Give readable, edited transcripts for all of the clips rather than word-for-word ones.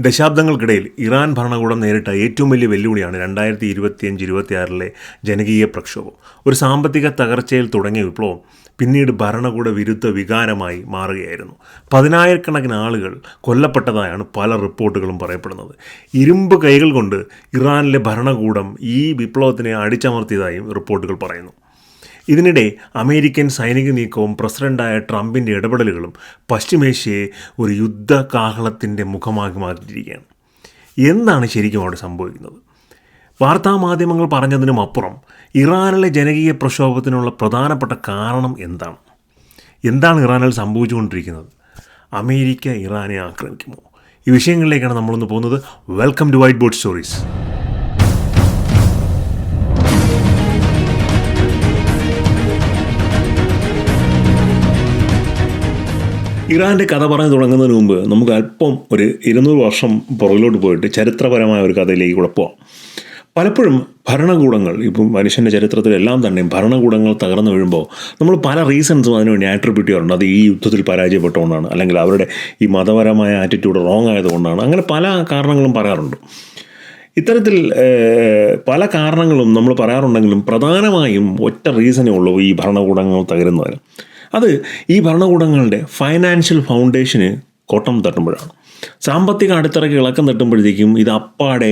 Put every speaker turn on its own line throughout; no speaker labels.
ദശാബ്ദങ്ങൾക്കിടയിൽ Iran ഭരണകൂടം നേരിട്ട ഏറ്റവും വലിയ വെല്ലുവിളിയാണ് 2025-26 ജനകീയ പ്രക്ഷോഭം. ഒരു സാമ്പത്തിക തകർച്ചയിൽ തുടങ്ങിയ വിപ്ലവം പിന്നീട് ഭരണകൂട വിരുദ്ധ വികാരമായി മാറുകയായിരുന്നു. പതിനായിരക്കണക്കിന് ആളുകൾ കൊല്ലപ്പെട്ടതായാണ് പല റിപ്പോർട്ടുകളും പറയപ്പെടുന്നത്. ഇരുമ്പ് കൈകൾ കൊണ്ട് ഇറാനിലെ ഭരണകൂടം ഈ വിപ്ലവത്തിനെ അടിച്ചമർത്തിയതായും റിപ്പോർട്ടുകൾ പറയുന്നു. ഇതിനിടെ അമേരിക്കൻ സൈനിക നീക്കവും പ്രസിഡൻ്റായ ട്രംപിൻ്റെ ഇടപെടലുകളും പശ്ചിമേഷ്യയെ ഒരു യുദ്ധ കാഹളത്തിൻ്റെ മുഖമാക്കി മാറ്റിയിരിക്കുകയാണ്. എന്താണ് ശരിക്കും അവിടെ സംഭവിക്കുന്നത്? വാർത്താമാധ്യമങ്ങൾ പറഞ്ഞതിനും അപ്പുറം ഇറാനിലെ ജനകീയ പ്രക്ഷോഭത്തിനുള്ള പ്രധാനപ്പെട്ട കാരണം എന്താണ് ഇറാനിൽ സംഭവിച്ചുകൊണ്ടിരിക്കുന്നത്? അമേരിക്ക ഇറാനെ ആക്രമിക്കുമോ? ഈ വിഷയങ്ങളിലേക്കാണ് നമ്മളൊന്ന് പോകുന്നത്. Welcome to white board stories. ഇറാൻ്റെ കഥ പറഞ്ഞു തുടങ്ങുന്നതിന് മുമ്പ് നമുക്ക് അല്പം ഒരു 200 വർഷം പുറകിലോട്ട് പോയിട്ട് ചരിത്രപരമായ ഒരു കഥയിലേക്ക് കൂടെ പോവാം. പലപ്പോഴും ഭരണകൂടങ്ങൾ, ഇപ്പം മനുഷ്യൻ്റെ ചരിത്രത്തിലെല്ലാം തന്നെയും ഭരണകൂടങ്ങൾ തകർന്നു വീഴുമ്പോൾ നമ്മൾ പല റീസൺസും അതിനുവേണ്ടി ആട്രിബ്യൂട്ട് ചെയ്യാറുണ്ട്. അത് ഈ യുദ്ധത്തിൽ പരാജയപ്പെട്ടുകൊണ്ടാണ്, അല്ലെങ്കിൽ അവരുടെ ഈ മതപരമായ ആറ്റിറ്റ്യൂഡ് റോങ് ആയതുകൊണ്ടാണ്. അങ്ങനെ പല കാരണങ്ങളും പറയാറുണ്ട്. ഇത്തരത്തിൽ പല കാരണങ്ങളും നമ്മൾ പറയാറുണ്ടെങ്കിലും പ്രധാനമായും ഒറ്റ റീസണേ ഉള്ളൂ ഈ ഭരണകൂടങ്ങൾ തകരുന്നതിന്. അത് ഈ ഭരണകൂടങ്ങളുടെ ഫൈനാൻഷ്യൽ ഫൗണ്ടേഷന് കോട്ടം തട്ടുമ്പോഴാണ്. സാമ്പത്തിക അടിത്തറയ്ക്ക് ഇളക്കം തട്ടുമ്പോഴത്തേക്കും ഇത് അപ്പാടെ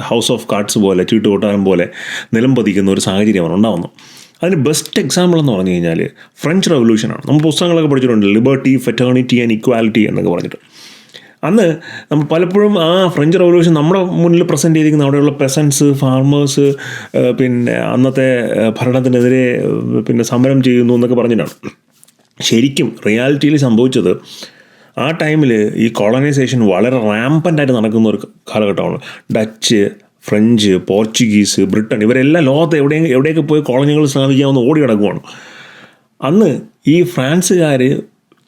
ഹൗസ് ഓഫ് കാർഡ്സ് പോലെ, ചീട്ടുകൊട്ടാരം പോലെ നിലംപതിക്കുന്ന ഒരു സാഹചര്യമാണ് ഉണ്ടാകുന്നത്. അതിന് ബെസ്റ്റ് എക്സാമ്പിൾ എന്ന് പറഞ്ഞു കഴിഞ്ഞാൽ ഫ്രഞ്ച് റവല്യൂഷനാണ്. നമ്മൾ പുസ്തകങ്ങളൊക്കെ പഠിച്ചിട്ടുണ്ട്, ലിബർട്ടി, ഫെറ്റേണിറ്റി ആൻഡ് ഇക്വാലിറ്റി എന്നൊക്കെ പറഞ്ഞിട്ട്. അന്ന് നമ്മൾ പലപ്പോഴും ആ ഫ്രഞ്ച് റവല്യൂഷൻ നമ്മുടെ മുന്നിൽ പ്രസൻറ്റ് ചെയ്തിരിക്കുന്ന അവിടെയുള്ള പെസൻസ്, ഫാർമേഴ്സ്, പിന്നെ അന്നത്തെ ഭരണത്തിനെതിരെ സമരം ചെയ്യുന്നു എന്നൊക്കെ പറഞ്ഞിട്ടാണ്. ശരിക്കും റിയാലിറ്റിയിൽ സംഭവിച്ചത് ആ ടൈമിൽ ഈ കോളനൈസേഷൻ വളരെ റാമ്പൻ്റായിട്ട് നടക്കുന്ന ഒരു കാലഘട്ടമാണ്. ഡച്ച്, ഫ്രഞ്ച്, പോർച്ചുഗീസ്, ബ്രിട്ടൻ ഇവരെല്ലാം ലോകത്ത് എവിടെയൊക്കെ പോയി കോളനികൾ സ്ഥാപിക്കാമെന്ന് ഓടി കിടക്കുവാണ്. അന്ന് ഈ ഫ്രാൻസുകാർ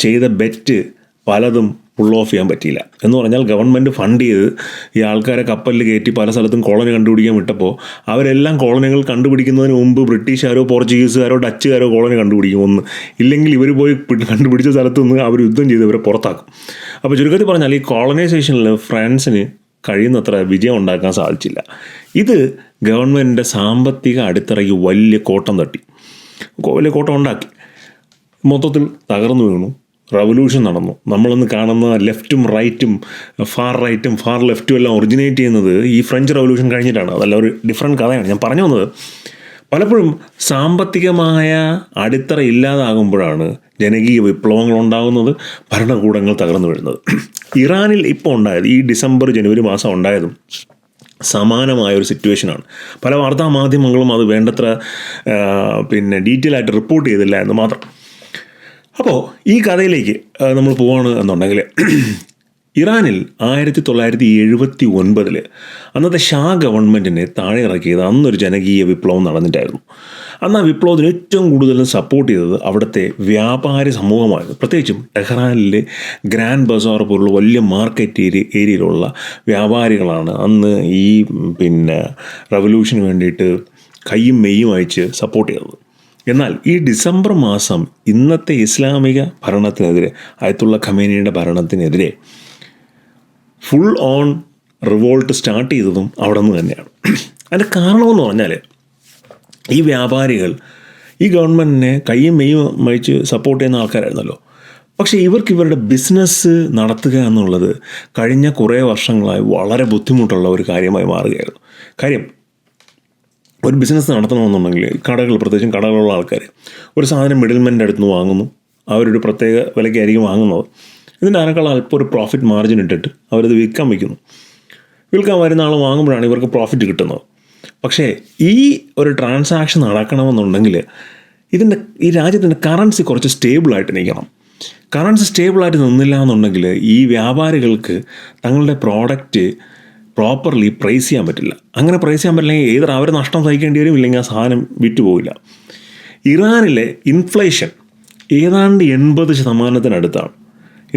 ചെയ്ത ബെറ്റ് പലതും പുൾ ഓഫ് ചെയ്യാൻ പറ്റിയില്ല. എന്ന് പറഞ്ഞാൽ ഗവൺമെൻറ് ഫണ്ട് ചെയ്ത് ഈ ആൾക്കാരെ കപ്പലിൽ കയറ്റി പല സ്ഥലത്തും കോളനി കണ്ടുപിടിക്കാൻ വിട്ടപ്പോൾ അവരെല്ലാം കോളനികൾ കണ്ടുപിടിക്കുന്നതിന് മുമ്പ് ബ്രിട്ടീഷുകാരോ പോർച്ചുഗീസുകാരോ ഡച്ചുകാരോ കോളനി കണ്ടുപിടിക്കും. ഒന്ന് ഇല്ലെങ്കിൽ ഇവർ പോയി കണ്ടുപിടിച്ച സ്ഥലത്ത് നിന്ന് അവർ യുദ്ധം ചെയ്ത് ഇവരെ പുറത്താക്കും. അപ്പോൾ ചുരുക്കത്തിൽ പറഞ്ഞാൽ ഈ കോളനൈസേഷനിൽ ഫ്രാൻസിന് കഴിയുന്നത്ര വിജയം ഉണ്ടാക്കാൻ സാധിച്ചില്ല. ഇത് ഗവൺമെൻറ്റിൻ്റെ സാമ്പത്തിക അടിത്തറയ്ക്ക് വലിയ കോട്ടം ഉണ്ടാക്കി. മൊത്തത്തിൽ തകർന്നു വീണു. റവല്യൂഷൻ നടന്നു. നമ്മളിന്ന് കാണുന്ന ലെഫ്റ്റും റൈറ്റും, ഫാർ റൈറ്റും ഫാർ ലെഫ്റ്റും എല്ലാം ഒറിജിനേറ്റ് ചെയ്യുന്നത് ഈ ഫ്രഞ്ച് റവല്യൂഷൻ കഴിഞ്ഞിട്ടാണ്. അതല്ല ഒരു ഡിഫറെൻറ്റ് കഥയാണ്. ഞാൻ പറഞ്ഞു വന്നത്, പലപ്പോഴും സാമ്പത്തികമായ അടിത്തറ ഇല്ലാതാകുമ്പോഴാണ് ജനകീയ വിപ്ലവങ്ങൾ ഉണ്ടാകുന്നത്, ഭരണകൂടങ്ങൾ തകർന്നു വീഴുന്നത്. ഇറാനിൽ ഇപ്പോൾ ഉണ്ടായത്, ഈ ഡിസംബർ ജനുവരി മാസം ഉണ്ടായതും സമാനമായൊരു സിറ്റുവേഷനാണ്. പല വാർത്താ മാധ്യമങ്ങളും അത് വേണ്ടത്ര ഡീറ്റെയിൽ ആയിട്ട് റിപ്പോർട്ട് ചെയ്തില്ല എന്ന് മാത്രം. അപ്പോൾ ഈ കഥയിലേക്ക് നമ്മൾ പോവുകയാണ് എന്നുണ്ടെങ്കിൽ, ഇറാനിൽ 1979 അന്നത്തെ ഷാ ഗവൺമെൻറ്റിനെ താഴെ ഇറക്കിയത് അന്നൊരു ജനകീയ വിപ്ലവം നടന്നിട്ടായിരുന്നു. അന്ന് ആ വിപ്ലവത്തിന് ഏറ്റവും കൂടുതൽ സപ്പോർട്ട് ചെയ്തത് അവിടുത്തെ വ്യാപാരി സമൂഹമായിരുന്നു. പ്രത്യേകിച്ചും ടെഹ്റാനിലെ ഗ്രാൻഡ് ബസാർ പോലുള്ള വലിയ മാർക്കറ്റ് ഏരിയയിലുള്ള വ്യാപാരികളാണ് അന്ന് ഈ റവല്യൂഷന് വേണ്ടിയിട്ട് കയ്യും മെയ്യും അയച്ച് സപ്പോർട്ട് ചെയ്തത്. എന്നാൽ ഈ ഡിസംബർ മാസം ഇന്നത്തെ ഇസ്ലാമിക ഭരണത്തിനെതിരെ, അയത്തുള്ള ഖമേനിയുടെ ഭരണത്തിനെതിരെ ഫുൾ ഓൺ റിവോൾട്ട് സ്റ്റാർട്ട് ചെയ്തതും അവിടെ നിന്ന് തന്നെയാണ്. അതിൻ്റെ കാരണമെന്ന് പറഞ്ഞാൽ ഈ വ്യാപാരികൾ ഈ ഗവൺമെൻറ്റിനെ കയ്യും മെയ്യും അയച്ച് സപ്പോർട്ട് ചെയ്യുന്ന ആൾക്കാരായിരുന്നല്ലോ. പക്ഷേ ഇവർക്ക് ഇവരുടെ ബിസിനസ് നടത്തുക എന്നുള്ളത് കഴിഞ്ഞ കുറേ വർഷങ്ങളായി വളരെ ബുദ്ധിമുട്ടുള്ള ഒരു കാര്യമായി മാറുകയായിരുന്നു. കാര്യം, ഒരു ബിസിനസ് നടത്തണമെന്നുണ്ടെങ്കിൽ കടകൾ, പ്രത്യേകിച്ചും കടകളുള്ള ആൾക്കാർ ഒരു സാധനം മിഡിൽമെൻ്റെ അടുത്ത് നിന്ന് വാങ്ങുന്നു. അവരൊരു പ്രത്യേക വിലയ്ക്കായിരിക്കും വാങ്ങുന്നത്. ഇതിൻ്റെ അനക്കൾ അല്പം ഒരു പ്രോഫിറ്റ് മാർജിൻ ഇട്ടിട്ട് അവരത് വിൽക്കാൻ വരുന്ന ആൾ വാങ്ങുമ്പോഴാണ് ഇവർക്ക് പ്രോഫിറ്റ് കിട്ടുന്നത്. പക്ഷേ ഈ ഒരു ട്രാൻസാക്ഷൻ നടക്കണമെന്നുണ്ടെങ്കിൽ ഈ രാജ്യത്തിൻ്റെ കറൻസി കുറച്ച് സ്റ്റേബിളായിട്ട് നിൽക്കണം. കറൻസി സ്റ്റേബിളായിട്ട് നിന്നില്ല എന്നുണ്ടെങ്കിൽ ഈ വ്യാപാരികൾക്ക് തങ്ങളുടെ പ്രോഡക്റ്റ് പ്രോപ്പർലി പ്രൈസ് ചെയ്യാൻ പറ്റില്ല. അങ്ങനെ പ്രൈസ് ചെയ്യാൻ പറ്റില്ലെങ്കിൽ ഏതൊരു അവർ നഷ്ടം സഹിക്കേണ്ടി വരും, ഇല്ലെങ്കിൽ ആ സാധനം വിറ്റുപോകില്ല. ഇറാനിലെ ഇൻഫ്ലേഷൻ ഏതാണ്ട് 80%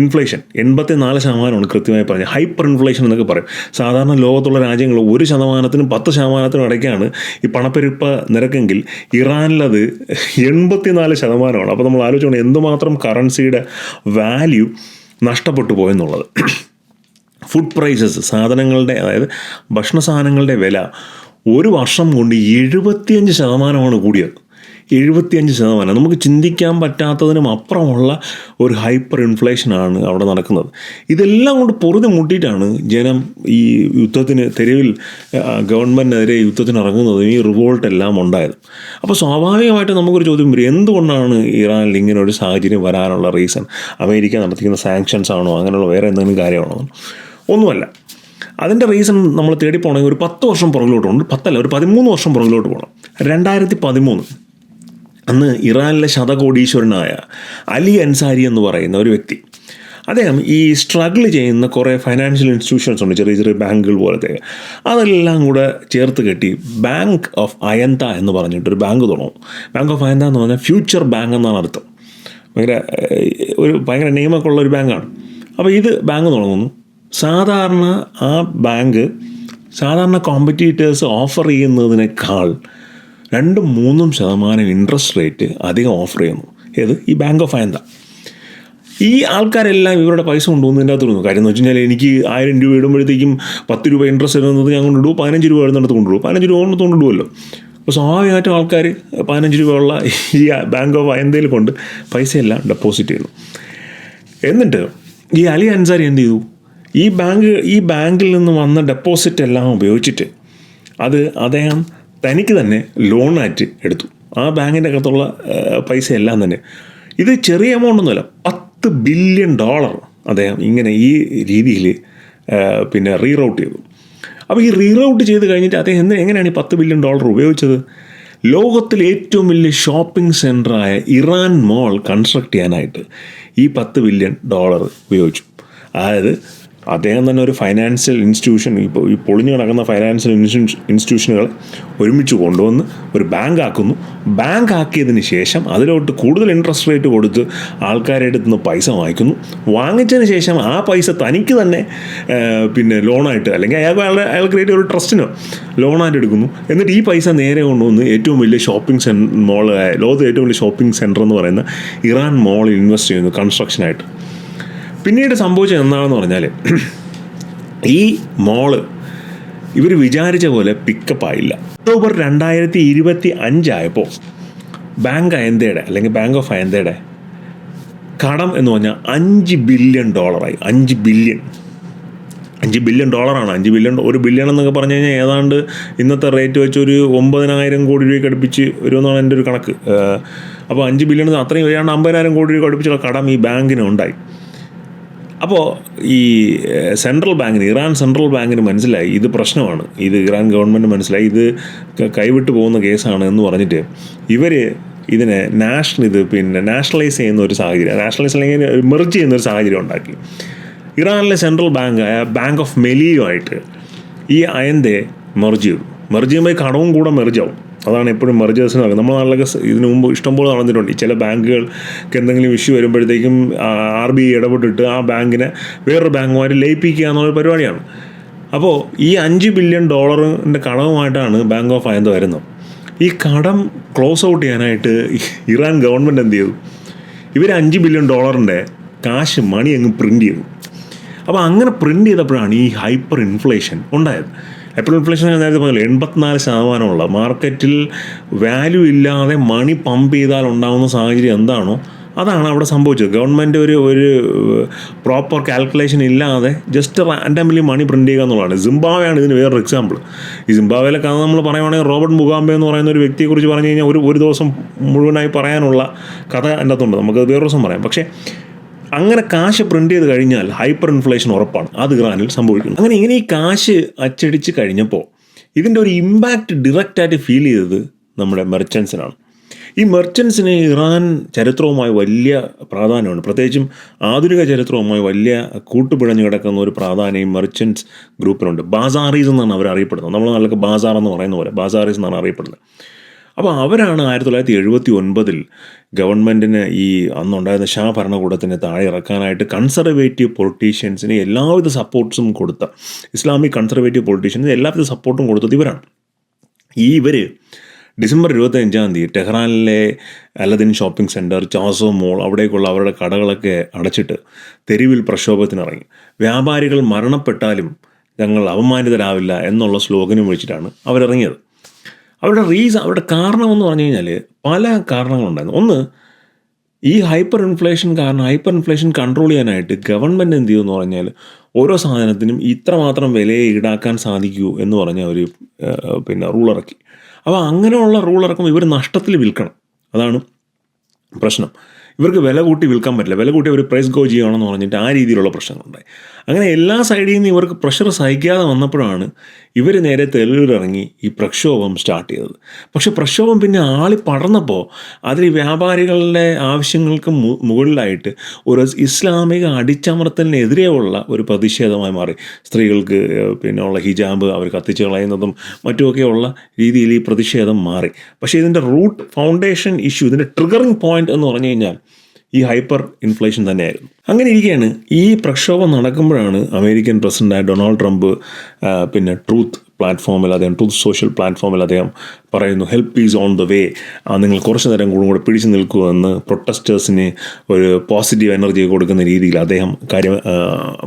ഇൻഫ്ലേഷൻ 84% കൃത്യമായി പറഞ്ഞാൽ. ഹൈപ്പർ ഇൻഫ്ലേഷൻ എന്നൊക്കെ പറയും. സാധാരണ ലോകത്തുള്ള രാജ്യങ്ങൾ 1%-നും 10%-നും ഇടയ്ക്കാണ് ഈ പണപ്പെരുപ്പ നിരക്കെങ്കിൽ ഇറാനിലത് 84%. അപ്പോൾ നമ്മൾ ആലോചിച്ചുകൊണ്ട് എന്തുമാത്രം കറൻസിയുടെ വാല്യൂ നഷ്ടപ്പെട്ടു പോയെന്നുള്ളത്. ഫുഡ് പ്രൈസസ്, സാധനങ്ങളുടെ, അതായത് ഭക്ഷണ സാധനങ്ങളുടെ വില ഒരു വർഷം കൊണ്ട് 75% കൂടിയത്. 75%. നമുക്ക് ചിന്തിക്കാൻ പറ്റാത്തതിനും അപ്പുറമുള്ള ഒരു ഹൈപ്പർ ഇൻഫ്ലേഷനാണ് അവിടെ നടക്കുന്നത്. ഇതെല്ലാം കൊണ്ട് പൊറുതി മുട്ടിയിട്ടാണ് ജനം ഈ യുദ്ധത്തിന്, തെരുവിൽ ഗവൺമെൻറ്റിനെതിരെ യുദ്ധത്തിന് ഇറങ്ങുന്നതും ഈ റിവോൾട്ട് എല്ലാം ഉണ്ടായത്. അപ്പോൾ സ്വാഭാവികമായിട്ട് നമുക്കൊരു ചോദ്യം വരും, എന്തുകൊണ്ടാണ് ഇറാനിൽ ഇങ്ങനെ ഒരു സാഹചര്യം വരാനുള്ള റീസൺ? അമേരിക്ക നടത്തിക്കുന്ന സാങ്ഷൻസ് ആണോ, അങ്ങനെയുള്ള വേറെ എന്തെങ്കിലും കാര്യമാണോ? ഒന്നുമല്ല. അതിൻ്റെ റീസൺ നമ്മൾ തേടിപ്പോണെങ്കിൽ ഒരു 10 വർഷം പുറകിലോട്ട് പോകണം. 10 അല്ല, ഒരു 13 വർഷം പുറകിലോട്ട് പോകണം. 2013 അന്ന് ഇറാനിലെ ശതകോടീശ്വരനായ അലി അൻസാരി എന്ന് പറയുന്ന ഒരു വ്യക്തി, അദ്ദേഹം ഈ സ്ട്രഗിൾ ചെയ്യുന്ന കുറേ ഫൈനാൻഷ്യൽ ഇൻസ്റ്റിറ്റ്യൂഷൻസ് ഉണ്ട്, ചെറിയ ചെറിയ ബാങ്കുകൾ പോലത്തെ, അതെല്ലാം കൂടെ ചേർത്ത് കെട്ടി ബാങ്ക് ഓഫ് അയന്ത എന്ന് പറഞ്ഞിട്ടൊരു ബാങ്ക് തുടങ്ങും. ബാങ്ക് ഓഫ് അയന്ത എന്ന് പറഞ്ഞാൽ ഫ്യൂച്ചർ ബാങ്ക് എന്നാണ് അർത്ഥം. ഭയങ്കര നെയിമൊക്കെ ഉള്ള ഒരു ബാങ്കാണ്. അപ്പോൾ ഇത് ബാങ്ക് തുടങ്ങുന്നു. സാധാരണ ആ ബാങ്ക് സാധാരണ കോമ്പറ്റീറ്റേഴ്സ് ഓഫർ ചെയ്യുന്നതിനേക്കാൾ 2-3% ഇൻട്രസ്റ്റ് റേറ്റ് അധികം ഓഫർ ചെയ്യുന്നു. ഏത്? ഈ ബാങ്ക് ഓഫ് അയന്ത. ഈ ആൾക്കാരെല്ലാം ഇവരുടെ പൈസ കൊണ്ടുപോകുന്നതിൻ്റെ അകത്ത് കാര്യം എന്ന് വെച്ച് കഴിഞ്ഞാൽ, എനിക്ക് 1000 രൂപ ഇടുമ്പോഴത്തേക്കും 10 രൂപ ഇൻട്രസ്റ്റ് ഇടുന്നത് ഞാൻ കൊണ്ടിടും, 15 രൂപ ഇടുന്നിടത്ത് കൊണ്ടുപോകും, 15 രൂപ കൊണ്ടിടുമല്ലോ. അപ്പോൾ സ്വാഭാവികമായിട്ടും ആൾക്കാർ 15 രൂപയുള്ള ഈ ബാങ്ക് ഓഫ് അയന്തയിൽ കൊണ്ട് പൈസയെല്ലാം ഡെപ്പോസിറ്റ് ചെയ്യുന്നു. എന്നിട്ട് ഈ അലി അൻസാരി എന്ത് ചെയ്തു? ഈ ബാങ്കിൽ നിന്ന് വന്ന ഡെപ്പോസിറ്റ് എല്ലാം ഉപയോഗിച്ചിട്ട് അത് അദ്ദേഹം തനിക്ക് തന്നെ ലോണായിട്ട് എടുത്തു. ആ ബാങ്കിൻ്റെ അകത്തുള്ള പൈസ എല്ലാം തന്നെ, ഇത് ചെറിയ എമൗണ്ട് ഒന്നുമല്ല, $10 ബില്യൺ അദ്ദേഹം ഇങ്ങനെ ഈ രീതിയിൽ റീറൗട്ട് ചെയ്തു. അപ്പോൾ ഈ റീറൗട്ട് ചെയ്ത് കഴിഞ്ഞിട്ട് അദ്ദേഹം എങ്ങനെയാണ് ഈ $10 ബില്യൺ ഉപയോഗിച്ചത്? ലോകത്തിലെ ഏറ്റവും വലിയ ഷോപ്പിംഗ് സെൻറ്ററായ ഇറാൻ മോൾ കൺസ്ട്രക്ട് ചെയ്യാനായിട്ട് ഈ $10 ബില്യൺ ഉപയോഗിച്ചു. അതായത് അദ്ദേഹം തന്നെ ഒരു ഫൈനാൻഷ്യൽ ഇൻസ്റ്റിറ്റ്യൂഷൻ, ഇപ്പോൾ ഈ പൊളിഞ്ഞു കിടക്കുന്ന ഫൈനാൻഷ്യൽ ഇൻസ്റ്റിറ്റ്യൂഷനുകൾ ഒരുമിച്ച് കൊണ്ടുവന്ന് ഒരു ബാങ്ക് ആക്കുന്നു. ബാങ്ക് ആക്കിയതിന് ശേഷം അതിലോട്ട് കൂടുതൽ ഇൻട്രസ്റ്റ് റേറ്റ് കൊടുത്ത് ആൾക്കാരുടെ അടുത്ത് നിന്ന് പൈസ വാങ്ങിച്ചതിന് ശേഷം ആ പൈസ തനിക്ക് തന്നെ ലോണായിട്ട്, അല്ലെങ്കിൽ അയാൾ ക്രിയേറ്റ് ഒരു ട്രസ്റ്റിനോ ലോണായിട്ട് എടുക്കുന്നു. എന്നിട്ട് ഈ പൈസ നേരെ കൊണ്ടുവന്ന് ഏറ്റവും വലിയ ഷോപ്പിംഗ് മോൾ, ലോകത്തിലെ ഏറ്റവും വലിയ ഷോപ്പിംഗ് സെൻറ്റർ എന്ന് പറയുന്ന ഇറാൻ മോളിൽ ഇൻവെസ്റ്റ് ചെയ്യുന്നു കൺസ്ട്രക്ഷനായിട്ട്. പിന്നീട് സംഭവിച്ചത് എന്താണെന്ന് പറഞ്ഞാൽ, ഈ മോള് ഇവർ വിചാരിച്ച പോലെ പിക്കപ്പായില്ല. ഒക്ടോബർ 2025 ആയപ്പോൾ ബാങ്ക് അയന്തയുടെ, അല്ലെങ്കിൽ ബാങ്ക് ഓഫ് അയന്തയുടെ കടം എന്ന് പറഞ്ഞാൽ $5 ബില്യൺ. 5 ബില്യൺ ആണ്. 5 ബില്യൺ, 1 ബില്യൺ എന്നൊക്കെ പറഞ്ഞു കഴിഞ്ഞാൽ ഏതാണ്ട് ഇന്നത്തെ റേറ്റ് വെച്ച് ഒരു 9,000 കോടി രൂപയ്ക്ക് അടുപ്പിച്ച് വരുമെന്നാണ് എൻ്റെ ഒരു കണക്ക്. അപ്പോൾ 5 ബില്യൺ അത്രയും ഏതാണ്ട് 50,000 കോടി രൂപ അടുപ്പിച്ചുള്ള കടം ഈ ബാങ്കിന് ഉണ്ടായി. അപ്പോൾ ഈ ഇറാൻ സെൻട്രൽ ബാങ്കിന് മനസ്സിലായി ഇത് പ്രശ്നമാണ്, ഇത് ഇറാൻ ഗവൺമെൻറ് മനസ്സിലായി ഇത് കൈവിട്ട് പോകുന്ന കേസാണ് എന്ന് പറഞ്ഞിട്ട് ഇവർ ഇതിനെ നാഷണലൈസ് ചെയ്യുന്ന ഒരു സാഹചര്യം, അല്ലെങ്കിൽ മെർജ് ചെയ്യുന്ന ഒരു സാഹചര്യം ഉണ്ടാക്കി. ഇറാനിലെ സെൻട്രൽ ബാങ്കായ ബാങ്ക് ഓഫ് മെലിയുമായിട്ട് ഈ അയന്തയെ മെർജ് ചെയ്യുമ്പോൾ ഈ കടവും കൂടെ മെർജാവും. അതാണ് എപ്പോഴും മെർജേഴ്സിന് നടക്കുന്നത്. നമ്മുടെ നാട്ടിലൊക്കെ ഇതിനു മുമ്പ് ഇഷ്ടംപോലെ നടന്നിട്ടുണ്ട്. ചില ബാങ്കുകൾക്ക് എന്തെങ്കിലും ഇഷ്യൂ വരുമ്പോഴത്തേക്കും RBI ഇടപെട്ടിട്ട് ആ ബാങ്കിനെ വേറൊരു ബാങ്കുമായിട്ട് ലയിപ്പിക്കുക എന്നുള്ളൊരു പരിപാടിയാണ്. അപ്പോൾ ഈ $5 ബില്യൺ കടവുമായിട്ടാണ് ബാങ്ക് ഓഫ് അയന്ത വരുന്നത്. ഈ കടം ക്ലോസ് ഔട്ട് ചെയ്യാനായിട്ട് ഇറാൻ ഗവൺമെൻറ് എന്ത് ചെയ്തു? ഇവർ $5 ബില്യൺ കാശ് മണി അങ്ങ് പ്രിൻ്റ് ചെയ്തു. അപ്പോൾ അങ്ങനെ പ്രിൻ്റ് ചെയ്തപ്പോഴാണ് ഈ ഹൈപ്പർ ഇൻഫ്ലേഷൻ ഉണ്ടായത്. ഹൈപ്പർ ഇൻഫ്ലേഷൻ നേരത്തെ പറഞ്ഞില്ല, 84% മാർക്കറ്റിൽ വാല്യൂ ഇല്ലാതെ മണി പമ്പ് ചെയ്താൽ ഉണ്ടാകുന്ന സാഹചര്യം എന്താണോ അതാണ് അവിടെ സംഭവിച്ചത്. ഗവൺമെൻറ് ഒരു പ്രോപ്പർ കാൽക്കുലേഷൻ ഇല്ലാതെ ജസ്റ്റ് റാൻഡംലി മണി പ്രിൻ്റ് ചെയ്യുക എന്നുള്ളതാണ്. സിംബാബ്വേയാണ് ഇതിന് വേറൊരു എക്സാമ്പിൾ. ഈ സിംബാബ്വേയിലെ കഥ നമ്മൾ പറയുവാണെങ്കിൽ റോബർട്ട് മുഗാബെ എന്ന് പറയുന്ന ഒരു വ്യക്തിയെക്കുറിച്ച് പറഞ്ഞു കഴിഞ്ഞാൽ ഒരു ദിവസം മുഴുവനായി പറയാനുള്ള കഥ എൻ്റെ അകത്തുണ്ട്, നമുക്ക് വേറൊരു ദിവസം പറയാം. പക്ഷേ അങ്ങനെ കാശ് പ്രിൻ്റ് ചെയ്ത് കഴിഞ്ഞാൽ ഹൈപ്പർ ഇൻഫ്ലേഷൻ ഉറപ്പാണ്. അത് ഇറാനിൽ സംഭവിക്കുന്നു. അങ്ങനെ ഇങ്ങനെ ഈ കാശ് അച്ചടിച്ച് കഴിഞ്ഞപ്പോൾ ഇതിൻ്റെ ഒരു ഇമ്പാക്റ്റ് ഡയറക്റ്റായിട്ട് ഫീൽ ചെയ്തത് നമ്മുടെ മെർച്ചൻസിനാണ്. ഈ മെർച്ചൻസിന് ഇറാൻ ചരിത്രവുമായി വലിയ പ്രാധാന്യമാണ്. പ്രത്യേകിച്ചും ആധുനിക ചരിത്രവുമായി വലിയ കൂട്ടുപിഴഞ്ഞു കിടക്കുന്ന ഒരു പ്രാധാന്യം മെർച്ചൻസ് ഗ്രൂപ്പിനുണ്ട്. ബാസാറീസ് എന്നാണ് അവർ അറിയപ്പെടുന്നത്. നമ്മൾ നാട്ടിലൊക്കെ ബാസാർ എന്ന് പറയുന്ന പോലെ ബാസാറീസ് എന്നാണ് അറിയപ്പെടുന്നത്. അപ്പോൾ അവരാണ് 1979 ഗവൺമെൻറ്റിന് ഈ അന്നുണ്ടായിരുന്ന ഷാ ഭരണകൂടത്തിന് താഴെ ഇറക്കാനായിട്ട് കൺസർവേറ്റീവ് പൊളിറ്റീഷ്യൻസിന് എല്ലാവിധ സപ്പോർട്ട്സും കൊടുത്ത, ഇസ്ലാമിക് കൺസർവേറ്റീവ് പൊളിറ്റീഷ്യൻസിന് എല്ലാവിധ സപ്പോർട്ടും കൊടുത്തത് ഇവരാണ്. ഇവർ ഡിസംബർ 25 ടെഹ്റാനിലെ അലദിൻ ഷോപ്പിംഗ് സെൻറ്റർ, ചാസോ മോൾ, അവിടേക്കുള്ള അവരുടെ കടകളൊക്കെ അടച്ചിട്ട് തെരുവിൽ പ്രക്ഷോഭത്തിനിറങ്ങി. വ്യാപാരികൾ മരണപ്പെട്ടാലും ഞങ്ങൾ അപമാനിതരാവില്ല എന്നുള്ള സ്ലോഗനും വിളിച്ചിട്ടാണ് അവരിറങ്ങിയത്. അവരുടെ കാരണമെന്ന് പറഞ്ഞു കഴിഞ്ഞാൽ പല കാരണങ്ങളുണ്ടായിരുന്നു. ഒന്ന്, ഈ ഹൈപ്പർ ഇൻഫ്ലേഷൻ കൺട്രോൾ ചെയ്യാനായിട്ട് ഗവൺമെൻറ് എന്ത് ചെയ്യുമെന്ന് പറഞ്ഞാൽ ഓരോ സാധനത്തിനും ഇത്രമാത്രം വിലയെ ഈടാക്കാൻ സാധിക്കൂ എന്ന് പറഞ്ഞ ഒരു റൂൾ ഇറക്കി. അപ്പോൾ അങ്ങനെയുള്ള റൂൾ ഇറക്കുമ്പോൾ ഇവർ നഷ്ടത്തിൽ വിൽക്കണം. അതാണ് പ്രശ്നം. ഇവർക്ക് വില കൂട്ടി വിൽക്കാൻ പറ്റില്ല. വില കൂട്ടി അവർ പ്രൈസ് ഗോ ചെയ്യണമെന്ന് പറഞ്ഞിട്ട് ആ രീതിയിലുള്ള പ്രശ്നങ്ങളുണ്ടായി. അങ്ങനെ എല്ലാ സൈഡിൽ നിന്ന് ഇവർക്ക് പ്രഷർ സഹിക്കാതെ വന്നപ്പോഴാണ് ഇവർ നേരെ തെരുവിലിറങ്ങി ഈ പ്രക്ഷോഭം സ്റ്റാർട്ട് ചെയ്തത്. പക്ഷെ പ്രക്ഷോഭം പിന്നെ ആളി പടർന്നപ്പോൾ അതിൽ വ്യാപാരികളുടെ ആവശ്യങ്ങൾക്ക് മുകളിലായിട്ട് ഒരു ഇസ്ലാമിക അടിച്ചമർത്തലിനെതിരെയുള്ള ഒരു പ്രതിഷേധമായി മാറി. സ്ത്രീകൾക്ക് ഉള്ള ഹിജാബ് അവർ കത്തിച്ച് കളയുന്നതും മറ്റുമൊക്കെയുള്ള രീതിയിൽ ഈ പ്രതിഷേധം മാറി. പക്ഷേ ഇതിൻ്റെ റൂട്ട് ഫൗണ്ടേഷൻ ഇഷ്യൂ, ഇതിൻ്റെ ട്രിഗറിങ് പോയിന്റ് എന്ന് പറഞ്ഞു കഴിഞ്ഞാൽ ഈ ഹൈപ്പർ ഇൻഫ്ലേഷൻ തന്നെയായിരുന്നു. അങ്ങനെ ഇരിക്കുകയാണ് ഈ പ്രക്ഷോഭം നടക്കുമ്പോഴാണ് അമേരിക്കൻ പ്രസിഡൻ്റായ ഡൊണാൾഡ് ട്രംപ് ട്രൂത്ത് സോഷ്യൽ പ്ലാറ്റ്ഫോമിൽ അദ്ദേഹം പറയുന്നു, help is on the way, നിങ്ങൾ കുറച്ച് നേരം കൂടെ പിടിച്ചു നിൽക്കുമെന്ന് പ്രൊട്ടസ്റ്റേഴ്സിന് ഒരു പോസിറ്റീവ് എനർജി കൊടുക്കുന്ന രീതിയിൽ അദ്ദേഹം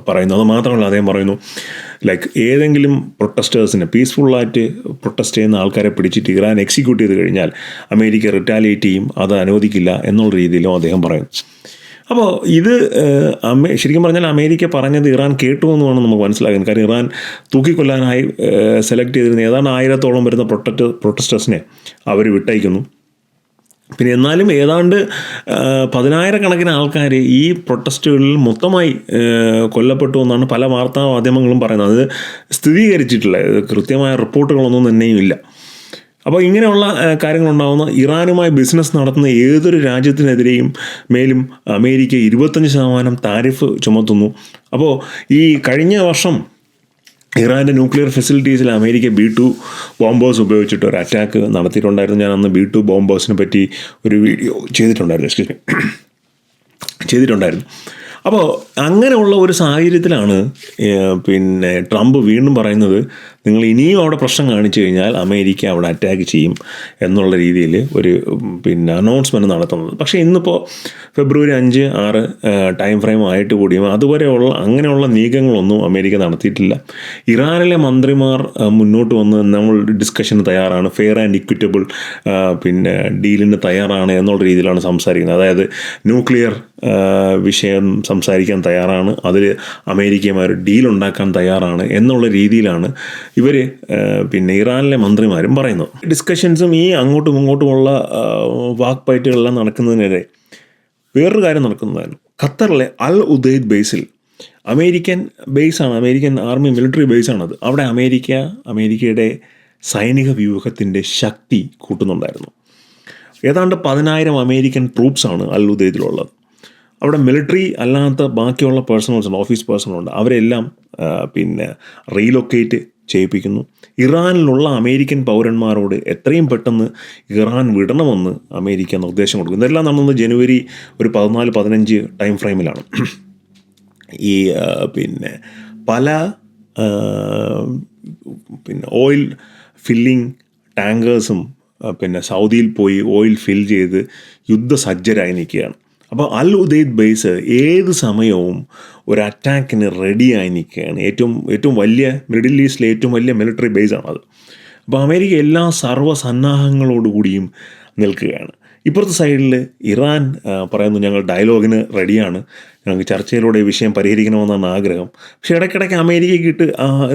പറയുന്നു. അത് മാത്രമല്ല, അദ്ദേഹം പറയുന്നു ഏതെങ്കിലും പ്രൊട്ടസ്റ്റേഴ്സിനെ പീസ്ഫുള്ളായിട്ട് പ്രൊട്ടസ്റ്റ് ചെയ്യുന്ന ആൾക്കാരെ പിടിച്ചിട്ട് ഇറാൻ എക്സിക്യൂട്ട് ചെയ്ത് കഴിഞ്ഞാൽ അമേരിക്ക റിറ്റാലിയേറ്റ് ചെയ്യും, അത് അനുവദിക്കില്ല എന്നുള്ള രീതിയിലും അദ്ദേഹം പറയുന്നു. അപ്പോൾ ഇത് ശരിക്കും പറഞ്ഞാൽ അമേരിക്ക പറഞ്ഞത് ഇറാൻ കേട്ടു എന്ന് വേണം നമുക്ക് മനസ്സിലാക്കുന്നത്. കാരണം ഇറാൻ തൂക്കിക്കൊല്ലാനായി സെലക്ട് ചെയ്തിരുന്ന ഏതാണ്ട് 1000-ഓളം വരുന്ന പ്രൊട്ടസ്റ്റേഴ്സിനെ അവർ വിട്ടയക്കുന്നു. പിന്നെ എന്നാലും ഏതാണ്ട് 10,000-കണക്കിന് ആൾക്കാർ ഈ പ്രൊട്ടസ്റ്റുകളിൽ മൊത്തമായി കൊല്ലപ്പെട്ടു എന്നാണ് പല വാർത്താ മാധ്യമങ്ങളും പറയുന്നത്. അത് സ്ഥിരീകരിച്ചിട്ടില്ല, കൃത്യമായ റിപ്പോർട്ടുകളൊന്നും തന്നെയും ഇല്ല. അപ്പോൾ ഇങ്ങനെയുള്ള കാര്യങ്ങളുണ്ടാകുന്ന ഇറാനുമായി ബിസിനസ് നടത്തുന്ന ഏതൊരു രാജ്യത്തിനെതിരെയും മേലും അമേരിക്ക 25% താരിഫ് ചുമത്തുന്നു. അപ്പോൾ ഈ കഴിഞ്ഞ വർഷം ഇറാൻ്റെ ന്യൂക്ലിയർ ഫെസിലിറ്റീസിൽ അമേരിക്ക B-2 ബോംബേഴ്സ് ഉപയോഗിച്ചിട്ട് ഒരു അറ്റാക്ക് നടത്തിയിട്ടുണ്ടായിരുന്നു. ഞാൻ അന്ന് B-2 ബോംബേഴ്സിനെ പറ്റി ഒരു വീഡിയോ ചെയ്തിട്ടുണ്ടായിരുന്നു. അപ്പോൾ അങ്ങനെയുള്ള ഒരു സാഹചര്യത്തിലാണ് ട്രംപ് വീണ്ടും പറയുന്നത്, നിങ്ങൾ ഇനിയും അവിടെ പ്രശ്നം കാണിച്ചു കഴിഞ്ഞാൽ അമേരിക്ക അവിടെ അറ്റാക്ക് ചെയ്യും എന്നുള്ള രീതിയിൽ ഒരു അനൗൺസ്മെൻറ്റ് നടത്തുന്നത്. പക്ഷേ ഇന്നിപ്പോൾ ഫെബ്രുവരി 5-6 ടൈം ഫ്രെയിം ആയിട്ട് കൂടിയും അതുവരെയുള്ള അങ്ങനെയുള്ള നീക്കങ്ങളൊന്നും അമേരിക്ക നടത്തിയിട്ടില്ല. ഇറാനിലെ മന്ത്രിമാർ മുന്നോട്ട് വന്ന് നമ്മൾ ഡിസ്കഷന് തയ്യാറാണ്, ഫെയർ ആൻഡ് ഇക്വിറ്റബിൾ ഡീലിന് തയ്യാറാണ് എന്നുള്ള രീതിയിലാണ് സംസാരിക്കുന്നത്. അതായത് ന്യൂക്ലിയർ വിഷയം സംസാരിക്കാൻ തയ്യാറാണ്, അതിൽ അമേരിക്കയുമായി ഒരു ഡീലുണ്ടാക്കാൻ തയ്യാറാണ് എന്നുള്ള രീതിയിലാണ് ഇവർ ഇറാനിലെ മന്ത്രിമാരും പറയുന്നത്. ഡിസ്കഷൻസും ഈ അങ്ങോട്ടും ഇങ്ങോട്ടുമുള്ള വാക്പയറ്റുകളെല്ലാം നടക്കുന്നതിനിടെ വേറൊരു കാര്യം നടക്കുന്നതായിരുന്നു. ഖത്തറിലെ അൽ ഉദൈദ് ബേസിൽ അമേരിക്കൻ ബേസാണ്, അമേരിക്കൻ ആർമി മിലിറ്ററി ബേസാണത്. അവിടെ അമേരിക്കയുടെ സൈനിക വ്യൂഹത്തിൻ്റെ ശക്തി കൂട്ടുന്നുണ്ടായിരുന്നു. ഏതാണ്ട് 10,000 അമേരിക്കൻ ട്രൂപ്സാണ് അൽ ഉദൈദിലുള്ളത്. അവിടെ മിലിറ്ററി അല്ലാത്ത ബാക്കിയുള്ള പേഴ്സണൽസുണ്ട്, ഓഫീസ് പേഴ്സണലുണ്ട്. അവരെല്ലാം റീലൊക്കേറ്റ് ചെയ്യിപ്പിക്കുന്നു. ഇറാനിലുള്ള അമേരിക്കൻ പൗരന്മാരോട് എത്രയും പെട്ടെന്ന് ഇറാൻ വിടണമെന്ന് അമേരിക്ക നിർദ്ദേശം കൊടുക്കും. ഇതെല്ലാം നടന്നത് ജനുവരി 14-15 ടൈം ഫ്രെയിമിലാണ്. ഈ പല ഓയിൽ ഫില്ലിംഗ് ടാങ്കേഴ്സും സൗദിയിൽ പോയി ഓയിൽ ഫിൽ ചെയ്ത് യുദ്ധസജ്ജരായി നിൽക്കുകയാണ്. അപ്പോൾ അൽ ഉദൈദ് ബേസ് ഏത് സമയവും ഒരു അറ്റാക്കിന് റെഡിയായി നിൽക്കുകയാണ്. ഏറ്റവും വലിയ മിഡിൽ ഈസ്റ്റിലെ ഏറ്റവും വലിയ മിലിറ്ററി ബേസാണത്. അപ്പോൾ അമേരിക്ക എല്ലാ സർവ്വസന്നാഹങ്ങളോടുകൂടിയും നിൽക്കുകയാണ്. ഇപ്പുറത്തെ സൈഡിൽ ഇറാൻ പറയുന്നു, ഞങ്ങൾ ഡയലോഗിന് റെഡിയാണ്, ഞങ്ങൾക്ക് ചർച്ചയിലൂടെ ഈ വിഷയം പരിഹരിക്കണമെന്നാണ് ആഗ്രഹം. പക്ഷേ ഇടയ്ക്കിടയ്ക്ക് അമേരിക്കയ്ക്കിട്ട്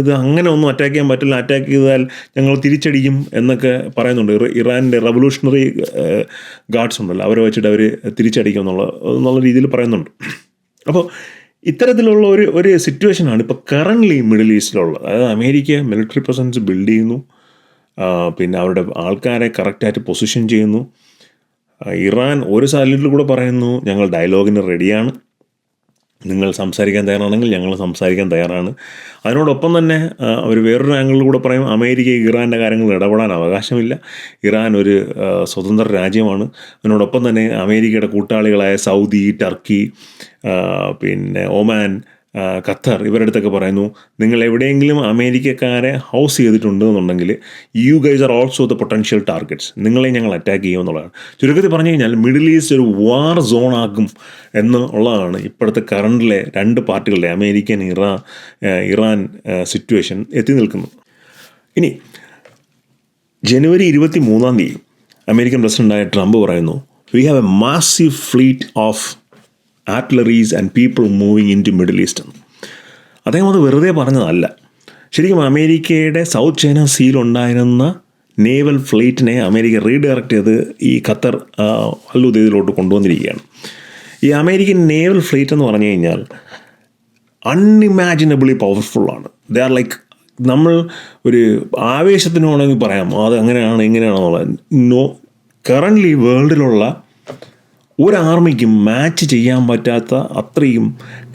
ഇത് അങ്ങനെ ഒന്നും അറ്റാക്ക് ചെയ്യാൻ പറ്റില്ല, അറ്റാക്ക് ചെയ്താൽ ഞങ്ങൾ തിരിച്ചടിക്കും എന്നൊക്കെ പറയുന്നുണ്ട്. ഇറാൻ്റെ റവല്യൂഷണറി ഗാർഡ്സ് ഉണ്ടല്ലോ, അവരെ വെച്ചിട്ട് അവർ തിരിച്ചടിക്കും എന്നുള്ള രീതിയിൽ പറയുന്നുണ്ട്. അപ്പോൾ ഇത്തരത്തിലുള്ള ഒരു സിറ്റുവേഷനാണ് ഇപ്പോൾ കറൻ്റ്ലി മിഡിൽ ഈസ്റ്റിലുള്ളത്. അതായത് അമേരിക്ക മിലിറ്ററി പ്രസൻസ് ബിൽഡ് ചെയ്യുന്നു, അവരുടെ ആൾക്കാരെ കറക്റ്റായിട്ട് പൊസിഷൻ ചെയ്യുന്നു. ഇറാൻ ഒരു സാലറ്റിൽ കൂടെ പറയുന്നു, ഞങ്ങൾ ഡയലോഗിന് റെഡിയാണ്, നിങ്ങൾ സംസാരിക്കാൻ തയ്യാറാണെങ്കിൽ ഞങ്ങൾ സംസാരിക്കാൻ തയ്യാറാണ്. അതിനോടൊപ്പം തന്നെ അവർ വേറൊരു ആംഗിളിൽ കൂടെ പറയും, അമേരിക്ക ഇറാൻ്റെ കാര്യങ്ങളിൽ ഇടപെടാൻ അവകാശമില്ല, ഇറാൻ ഒരു സ്വതന്ത്ര രാജ്യമാണ്. അതിനോടൊപ്പം തന്നെ അമേരിക്കയുടെ കൂട്ടാളികളായ സൗദി, ടർക്കി, ഒമാൻ, ഖത്തർ ഇവരുടെ അടുത്തൊക്കെ പറയുന്നു, നിങ്ങൾ എവിടെയെങ്കിലും അമേരിക്കക്കാരെ ഹൗസ് ചെയ്തിട്ടുണ്ടെന്നുണ്ടെങ്കിൽ you guys are also the potential targets, നിങ്ങളെ ഞങ്ങൾ അറ്റാക്ക് ചെയ്യുമെന്നുള്ളതാണ്. ചുരുക്കത്തിൽ പറഞ്ഞു കഴിഞ്ഞാൽ മിഡിൽ ഈസ്റ്റ് ഒരു വാർ സോൺ ആക്കും എന്നുള്ളതാണ് ഇപ്പോഴത്തെ കറണ്ടിലെ രണ്ട് പാർട്ടികളുടെ അമേരിക്കൻ ഇറാൻ സിറ്റുവേഷൻ എത്തി നിൽക്കുന്നത്. ഇനി ജനുവരി 23 അമേരിക്കൻ പ്രസിഡൻ്റായ ട്രംപ് പറയുന്നു, we have a massive fleet of artilleries and people moving in to Middle East എന്ന്. അദ്ദേഹം അത് വെറുതെ പറഞ്ഞതല്ല. ശരിക്കും അമേരിക്കയുടെ സൗത്ത് ചൈന സീയിലുണ്ടായിരുന്ന നേവൽ ഫ്ലീറ്റിനെ അമേരിക്ക റീഡയറക്റ്റ് ചെയ്ത് ഈ ഖത്തർ അൽ-ഉദൈദിലോട്ട് കൊണ്ടുവന്നിരിക്കുകയാണ്. ഈ അമേരിക്കൻ നേവൽ ഫ്ലീറ്റ് എന്ന് പറഞ്ഞു കഴിഞ്ഞാൽ അൺഇമാജിനബിളി പവർഫുള്ളാണ്. ദേ ആർ ലൈക്ക്, നമ്മൾ ഒരു ആവേശത്തിന് വേണമെങ്കിൽ പറയാം അത് അങ്ങനെയാണ് ഇങ്ങനെയാണെന്നുള്ളത്. കറൻ്റ്ലി വേൾഡിലുള്ള ഒരു ആർമിക്കും മാച്ച് ചെയ്യാൻ പറ്റാത്ത അത്രയും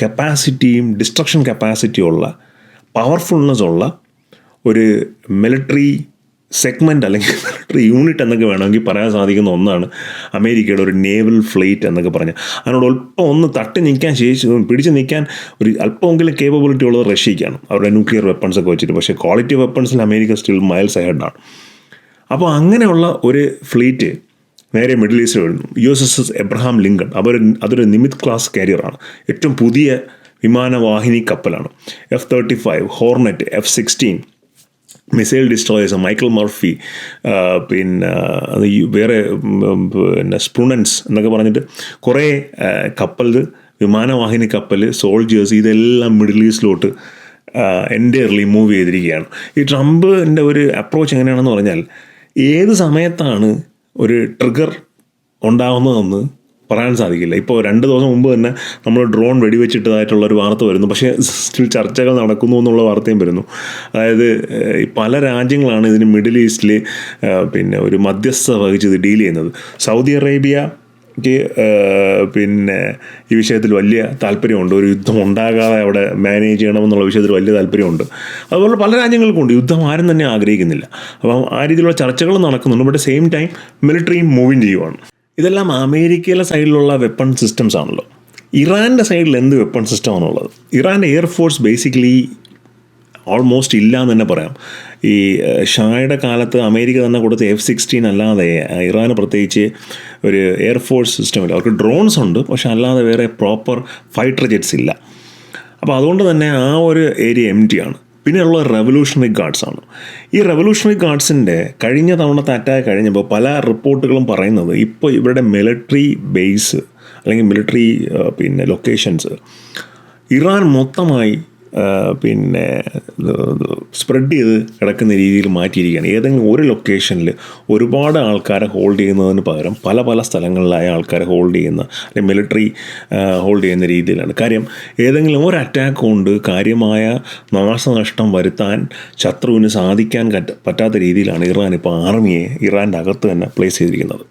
കപ്പാസിറ്റിയും ഡിസ്ട്രക്ഷൻ കപ്പാസിറ്റിയുള്ള പവർഫുൾനെസ് ഉള്ള ഒരു മിലിറ്ററി സെഗ്മെൻ്റ് അല്ലെങ്കിൽ മിലിറ്ററി യൂണിറ്റ് എന്നൊക്കെ വേണമെങ്കിൽ പറയാൻ സാധിക്കുന്ന ഒന്നാണ് അമേരിക്കയുടെ ഒരു നേവൽ ഫ്ലീറ്റ് എന്നൊക്കെ പറഞ്ഞാൽ. അതിനോട് അല്പം ഒന്ന് തട്ടി നിൽക്കാൻ പിടിച്ച് നിൽക്കാൻ ഒരു അല്പമെങ്കിലും കേപ്പബിലിറ്റി ഉള്ളത് റഷ്യയ്ക്കാണ്, അവരുടെ ന്യൂക്ലിയർ വെപ്പൺസൊക്കെ വെച്ചിട്ട്. പക്ഷേ ക്വാളിറ്റി വെപ്പൺസിൽ അമേരിക്ക സ്റ്റിൽ മൈൽസ് അഹെഡാണ്. അപ്പോൾ അങ്ങനെയുള്ള ഒരു ഫ്ലീറ്റ് നേരെ മിഡിൽ ഈസ്റ്റ് വരുന്നു. USS എബ്രഹാം ലിങ്കൺ, അതൊരു നിമിത് ക്ലാസ് കാരിയറാണ്. ഏറ്റവും പുതിയ വിമാനവാഹിനി കപ്പലാണ്. F-35, hornet, F-16 missile destroyers, Michael Murphy, പിന്നെ വേറെ സ്പ്രുണൻസ് എന്നൊക്കെ പറഞ്ഞിട്ട് കുറേ കപ്പൽ, വിമാനവാഹിനി കപ്പൽ, സോൾജേഴ്സ്, ഇതെല്ലാം മിഡിൽ ഈസ്റ്റിലോട്ട് എൻ്റയർലി മൂവ് ചെയ്തിരിക്കുകയാണ്. ഈ ട്രംപിൻ്റെ ഒരു അപ്രോച്ച് എങ്ങനെയാണെന്ന് പറഞ്ഞാൽ ഏത് സമയത്താണ് ഒരു ട്രിഗർ ഉണ്ടാകുന്നതെന്ന് പറയാൻ സാധിക്കില്ല. ഇപ്പോൾ 2 ദിവസം മുമ്പ് തന്നെ നമ്മൾ ഡ്രോൺ വെടിവെച്ചിട്ടതായിട്ടുള്ളൊരു വാർത്ത വരുന്നു. പക്ഷേ സ്റ്റിൽ ചർച്ചകൾ നടക്കുന്നു എന്നുള്ള വാർത്തയും വരുന്നു. അതായത് പല രാജ്യങ്ങളാണ് ഇതിന് മിഡിൽ ഈസ്റ്റിൽ പിന്നെ ഒരു മധ്യസ്ഥത വഹിച്ച് ഇത് ഡീൽ ചെയ്യുന്നത്. സൗദി അറേബ്യക്ക് പിന്നെ ഈ വിഷയത്തിൽ വലിയ താല്പര്യമുണ്ട്. ഒരു യുദ്ധം ഉണ്ടാകാതെ അവിടെ മാനേജ് ചെയ്യണമെന്നുള്ള വിഷയത്തിൽ വലിയ താല്പര്യമുണ്ട്. അതുപോലെ പല രാജ്യങ്ങൾക്കുണ്ട്. യുദ്ധം ആരും തന്നെ ആഗ്രഹിക്കുന്നില്ല. അപ്പം ആ രീതിയിലുള്ള ചർച്ചകൾ നടക്കുന്നുണ്ട്. ബട്ട് സെയിം ടൈം മിലിറ്ററിയും മൂവിങ് ചെയ്യുവാണ്. ഇതെല്ലാം അമേരിക്കയിലെ സൈഡിലുള്ള വെപ്പൺ സിസ്റ്റംസ് ആണല്ലോ. ഇറാൻ്റെ സൈഡിൽ എന്ത് വെപ്പൺ സിസ്റ്റമാണുള്ളത്? ഇറാൻ്റെ എയർഫോഴ്സ് ബേസിക്കലി ഓൾമോസ്റ്റ് ഇല്ല എന്ന് തന്നെ പറയാം. ഈ ഷായുടെ കാലത്ത് അമേരിക്ക തന്നെ കൊടുത്ത F-16 അല്ലാതെ ഇറാന് പ്രത്യേകിച്ച് ഒരു എയർഫോഴ്സ് സിസ്റ്റമില്ല. അവർക്ക് ഡ്രോൺസ് ഉണ്ട്, പക്ഷെ അല്ലാതെ വേറെ പ്രോപ്പർ ഫൈറ്റർ ജെറ്റ്സ് ഇല്ല. അപ്പോൾ അതുകൊണ്ട് തന്നെ ആ ഒരു ഏരിയ എംപ്റ്റിയാണ്. പിന്നെയുള്ള റെവല്യൂഷണറി ഗാർഡ്സാണ്. ഈ റെവല്യൂഷണറി ഗാർഡ്സിൻ്റെ കഴിഞ്ഞ തവണത്തെ അറ്റാക്ക് കഴിഞ്ഞപ്പോൾ പല റിപ്പോർട്ടുകളും പറയുന്നത് ഇപ്പോൾ ഇവരുടെ മിലിറ്ററി ബേസ് അല്ലെങ്കിൽ മിലിറ്ററി പിന്നെ ലൊക്കേഷൻസ് ഇറാൻ മൊത്തമായി പിന്നെ സ്പ്രെഡ് ചെയ്ത് കിടക്കുന്ന രീതിയിൽ മാറ്റിയിരിക്കുകയാണ്. ഏതെങ്കിലും ഒരു ലൊക്കേഷനിൽ ഒരുപാട് ആൾക്കാരെ ഹോൾഡ് ചെയ്യുന്നതിന് പകരം പല പല സ്ഥലങ്ങളിലായ ആൾക്കാരെ ഹോൾഡ് ചെയ്യുന്ന അല്ലെങ്കിൽ മിലിറ്ററി ഹോൾഡ് ചെയ്യുന്ന രീതിയിലാണ്. കാര്യം ഏതെങ്കിലും ഒരു അറ്റാക്ക് കൊണ്ട് കാര്യമായ നാശനഷ്ടം വരുത്താൻ ശത്രുവിന് സാധിക്കാൻ പറ്റാത്ത രീതിയിലാണ് ഇറാൻ ഇപ്പോൾ ആർമിയെ ഇറാൻ്റെ അകത്ത് തന്നെ പ്ലേസ് ചെയ്തിരിക്കുന്നത്.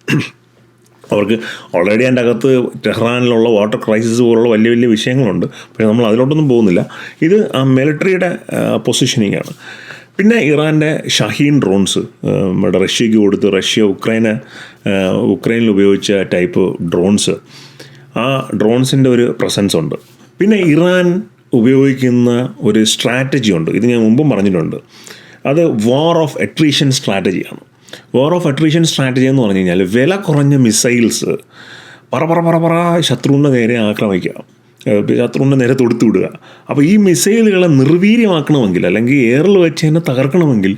അവർക്ക് ഓൾറെഡി അതിൻ്റെ അകത്ത് ടെഹ്റാനിലുള്ള വാട്ടർ ക്രൈസിസ് പോലുള്ള വലിയ വലിയ വിഷയങ്ങളുണ്ട്. പക്ഷേ നമ്മൾ അതിലോട്ടൊന്നും പോകുന്നില്ല. ഇത് ആ മിലിറ്ററിയുടെ പൊസിഷനിങ് ആണ്. പിന്നെ ഇറാൻ്റെ ഷഹീൻ ഡ്രോൺസ് നമ്മുടെ റഷ്യക്ക് കൊടുത്ത് റഷ്യ ഉക്രൈനിൽ ഉപയോഗിച്ച ടൈപ്പ് ഡ്രോൺസ്, ആ ഡ്രോൺസിൻ്റെ ഒരു പ്രസൻസ് ഉണ്ട്. പിന്നെ ഇറാൻ ഉപയോഗിക്കുന്ന ഒരു സ്ട്രാറ്റജി ഉണ്ട്. ഇത് ഞാൻ മുമ്പും പറഞ്ഞിട്ടുണ്ട്. അത് വാർ ഓഫ് അട്രീഷൻ സ്ട്രാറ്റജിയാണ്. വാർ ഓഫ് അട്രീഷൻ സ്ട്രാറ്റജി എന്ന് പറഞ്ഞു കഴിഞ്ഞാൽ വില കുറഞ്ഞ മിസൈൽസ് പറ ശത്രുവിൻ്റെ നേരെ ആക്രമിക്കുക, ശത്രുവിൻ്റെ നേരെ തൊടുത്തു വിടുക. അപ്പോൾ ഈ മിസൈലുകളെ നിർവീര്യമാക്കണമെങ്കിൽ അല്ലെങ്കിൽ എയറിൽ വെച്ച് തന്നെ തകർക്കണമെങ്കിൽ